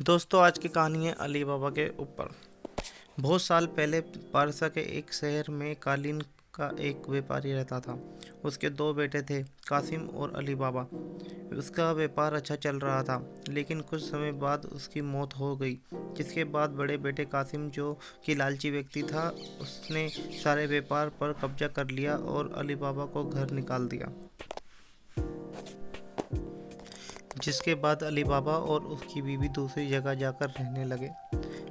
दोस्तों, आज की कहानी है अली बाबा के ऊपर। बहुत साल पहले पारसा के एक शहर में कालीन का एक व्यापारी रहता था। उसके दो बेटे थे, कासिम और अली बाबा। उसका व्यापार अच्छा चल रहा था, लेकिन कुछ समय बाद उसकी मौत हो गई। जिसके बाद बड़े बेटे कासिम, जो कि लालची व्यक्ति था, उसने सारे व्यापार पर कब्जा कर लिया और अली बाबा को घर निकाल दिया। जिसके बाद अली बाबा और उसकी बीवी दूसरी जगह जाकर रहने लगे।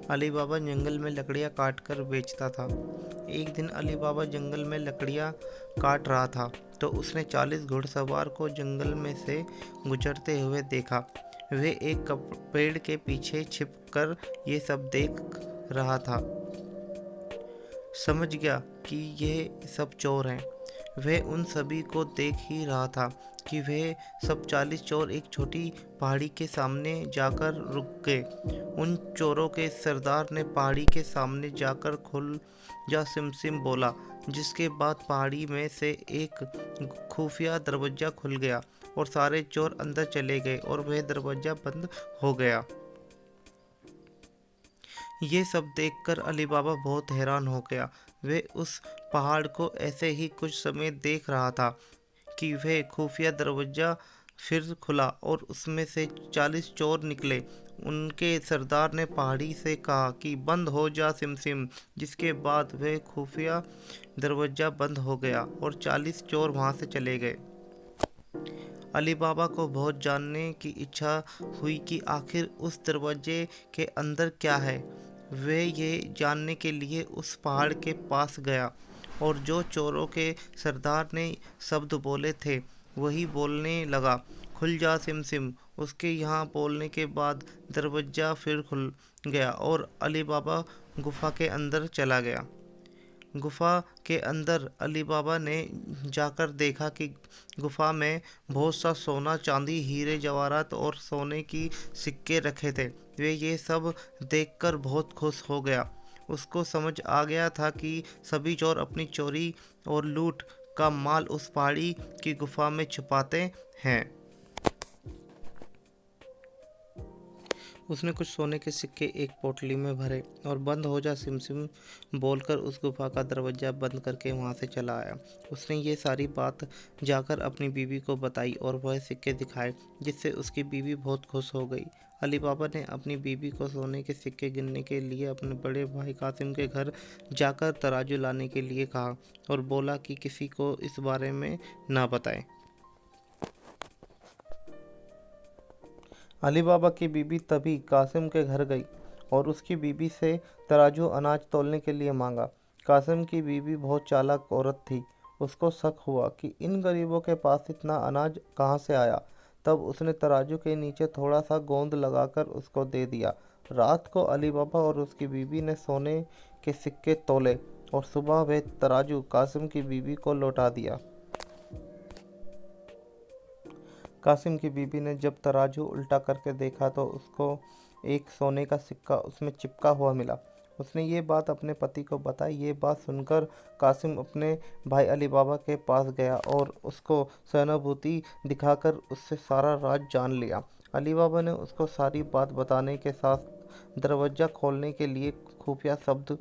अली बाबा जंगल में लकड़ियाँ काट कर बेचता था। एक दिन अली बाबा जंगल में लकड़ियाँ काट रहा था, तो उसने 40 घुड़सवार को जंगल में से गुजरते हुए देखा। वे एक पेड़ के पीछे छिपकर ये सब देख रहा था। समझ गया कि ये सब चोर हैं। वह उन सभी को देख ही रहा था कि वे सब 40 चोर एक छोटी पहाड़ी के सामने जाकर रुक गए। उन चोरों के सरदार ने पहाड़ी के सामने जाकर खुल जा सिमसिम बोला, जिसके बाद पहाड़ी में से एक खुफिया दरवाजा खुल गया और सारे चोर अंदर चले गए और वह दरवाजा बंद हो गया। ये सब देखकर अली बाबा बहुत हैरान हो गया। वे उस पहाड़ को ऐसे ही कुछ समय देख रहा था कि वह खुफिया दरवाजा फिर खुला और उसमें से 40 चोर निकले। उनके सरदार ने पहाड़ी से कहा कि बंद हो जा सिमसिम। जिसके बाद वह खुफिया दरवाजा बंद हो गया और 40 चोर वहां से चले गए। अली बाबा को बहुत जानने की इच्छा हुई कि आखिर उस दरवाजे के अंदर क्या है। वे ये जानने के लिए उस पहाड़ के पास गया और जो चोरों के सरदार ने शब्द बोले थे वही बोलने लगा, खुल जा सिमसिम। उसके यहाँ बोलने के बाद दरवाजा फिर खुल गया और अली बाबा गुफा के अंदर चला गया। गुफा के अंदर अली बाबा ने जाकर देखा कि गुफा में बहुत सा सोना, चांदी, हीरे जवाहरात और सोने की सिक्के रखे थे। वे ये सब देखकर बहुत खुश हो गया। उसको समझ आ गया था कि सभी चोर अपनी चोरी और लूट का माल उस पहाड़ी की गुफा में छुपाते हैं। उसने कुछ सोने के सिक्के एक पोटली में भरे और बंद हो जा सिमसिम बोलकर उस गुफा का दरवाज़ा बंद करके वहां से चला आया। उसने ये सारी बात जाकर अपनी बीवी को बताई और वह सिक्के दिखाए, जिससे उसकी बीवी बहुत खुश हो गई। अली बाबा ने अपनी बीवी को सोने के सिक्के गिनने के लिए अपने बड़े भाई कासिम के घर जाकर तराजू लाने के लिए कहा और बोला कि किसी को इस बारे में ना बताए। अली बाबा की बीबी तभी कासिम के घर गई और उसकी बीबी से तराजू अनाज तौलने के लिए मांगा। कासिम की बीबी बहुत चालाक औरत थी। उसको शक हुआ कि इन गरीबों के पास इतना अनाज कहाँ से आया। तब उसने तराजू के नीचे थोड़ा सा गोंद लगाकर उसको दे दिया। रात को अली बाबा और उसकी बीबी ने सोने के सिक्के तौले और सुबह वे तराजू कासिम की बीबी को लौटा दिया। कासिम की बीबी ने जब तराजू उल्टा करके देखा तो उसको एक सोने का सिक्का उसमें चिपका हुआ मिला। उसने ये बात अपने पति को बताई। ये बात सुनकर कासिम अपने भाई अली बाबा के पास गया और उसको सहानुभूति दिखाकर उससे सारा राज जान लिया। अली बाबा ने उसको सारी बात बताने के साथ दरवाज़ा खोलने के लिए खुफिया शब्द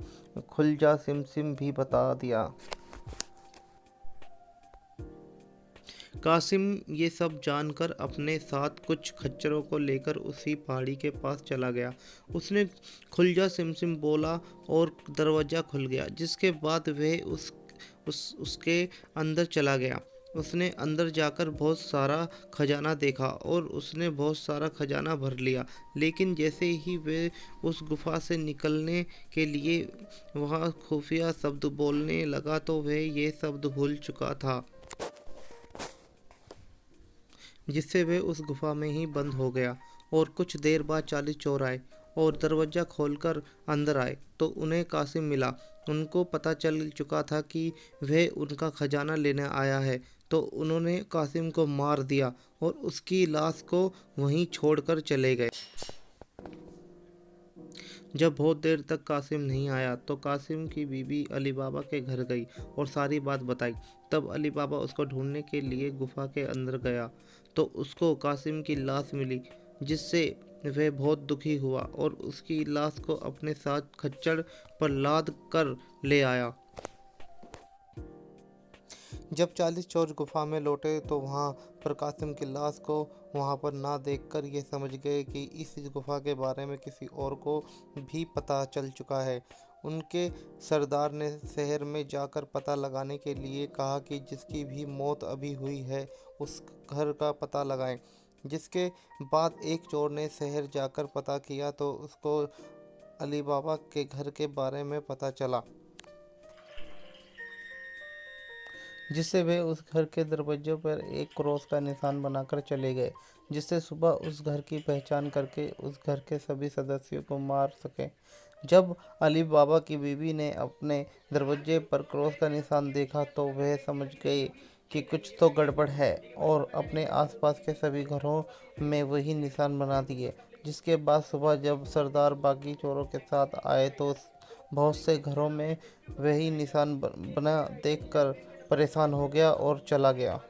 खुल जा सिम भी बता दिया। कासिम ये सब जानकर अपने साथ कुछ खच्चरों को लेकर उसी पहाड़ी के पास चला गया। उसने खुल जा सिमसिम बोला और दरवाज़ा खुल गया। जिसके बाद वह उसके अंदर चला गया। उसने अंदर जाकर बहुत सारा खजाना देखा और उसने बहुत सारा खजाना भर लिया। लेकिन जैसे ही वे उस गुफा से निकलने के लिए वहाँ खुफिया शब्द बोलने लगा तो वह ये शब्द भूल चुका था, जिससे वे उस गुफा में ही बंद हो गया। और कुछ देर बाद 40 चोर आए और दरवाज़ा खोलकर अंदर आए तो उन्हें कासिम मिला। उनको पता चल चुका था कि वह उनका खजाना लेने आया है, तो उन्होंने कासिम को मार दिया और उसकी लाश को वहीं छोड़कर चले गए। जब बहुत देर तक कासिम नहीं आया तो कासिम की बीवी अली बाबा के घर गई और सारी बात बताई। तब अली बाबा उसको ढूंढने के लिए गुफा के अंदर गया तो उसको कासिम की लाश मिली, जिससे वह बहुत दुखी हुआ और उसकी लाश को अपने साथ खच्चर पर लाद कर ले आया। जब 40 चोर गुफा में लौटे तो वहां पर कासिम की लाश को वहां पर ना देखकर ये समझ गए कि इस गुफा के बारे में किसी और को भी पता चल चुका है। उनके सरदार ने शहर में जाकर पता लगाने के लिए कहा कि जिसकी भी मौत अभी हुई है उस घर का पता लगाएं। जिसके बाद एक चोर ने शहर जाकर पता किया तो उसको अली बाबा के घर के बारे में पता चला, जिससे वे उस घर के दरवाजे पर एक क्रॉस का निशान बनाकर चले गए, जिससे सुबह उस घर की पहचान करके उस घर के सभी सदस्यों को मार सकें। जब अली बाबा की बीवी ने अपने दरवाजे पर क्रॉस का निशान देखा तो वह समझ गई कि कुछ तो गड़बड़ है और अपने आसपास के सभी घरों में वही निशान बना दिए। जिसके बाद सुबह जब सरदार बाकी चोरों के साथ आए तो बहुत से घरों में वही निशान बना देखकर परेशान हो गया और चला गया।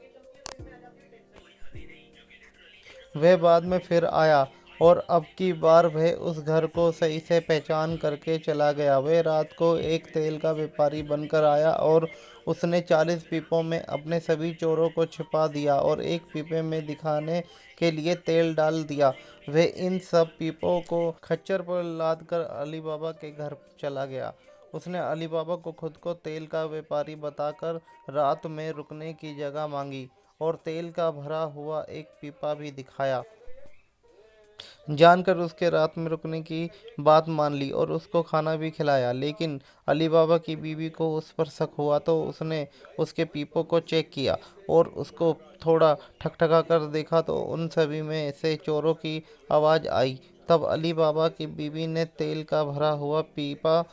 वह बाद में फिर आया और अब की बार वह उस घर को सही से पहचान करके चला गया। वह रात को एक तेल का व्यापारी बनकर आया और उसने 40 पीपों में अपने सभी चोरों को छिपा दिया और एक पीपे में दिखाने के लिए तेल डाल दिया। वह इन सब पीपों को खच्चर पर लाद कर अली बाबा के घर चला गया। उसने अली बाबा को खुद को तेल का व्यापारी बताकर रात में रुकने की जगह मांगी और तेल का भरा हुआ एक पीपा भी दिखाया। जानकर उसके रात में रुकने की बात मान ली और उसको खाना भी खिलाया। लेकिन अली बाबा की बीवी को उस पर शक हुआ तो उसने उसके पीपों को चेक किया और उसको थोड़ा ठकठका कर देखा तो उन सभी में से चोरों की आवाज़ आई। तब अली बाबा की बीवी ने तेल का भरा हुआ पीपा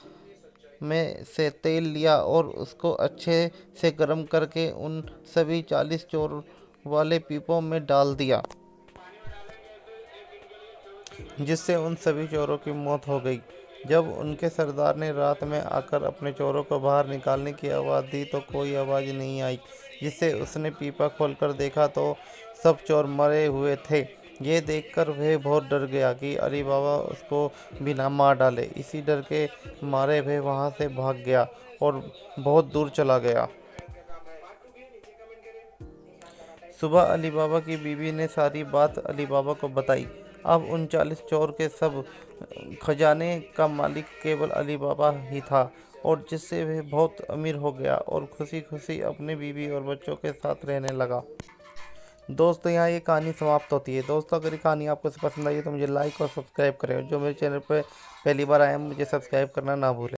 में से तेल लिया और उसको अच्छे से गर्म करके उन सभी 40 चोर वाले पीपों में डाल दिया, जिससे उन सभी चोरों की मौत हो गई। जब उनके सरदार ने रात में आकर अपने चोरों को बाहर निकालने की आवाज़ दी तो कोई आवाज़ नहीं आई, जिससे उसने पीपा खोलकर देखा तो सब चोर मरे हुए थे। ये देखकर वह बहुत डर गया कि अली बाबा उसको भी ना मार डाले। इसी डर के मारे वह वहाँ से भाग गया और बहुत दूर चला गया। सुबह अली बाबा की बीवी ने सारी बात अली बाबा को बताई। अब उन 40 चोर के सब खजाने का मालिक केवल अली बाबा ही था और जिससे वह बहुत अमीर हो गया और खुशी खुशी अपनी बीवी और बच्चों के साथ रहने लगा। दोस्तों, यहाँ ये कहानी समाप्त होती है। दोस्तों, अगर ये कहानी आपको पसंद आई है तो मुझे लाइक और सब्सक्राइब करें और जो मेरे चैनल पर पहली बार आए हैं मुझे सब्सक्राइब करना ना भूलें।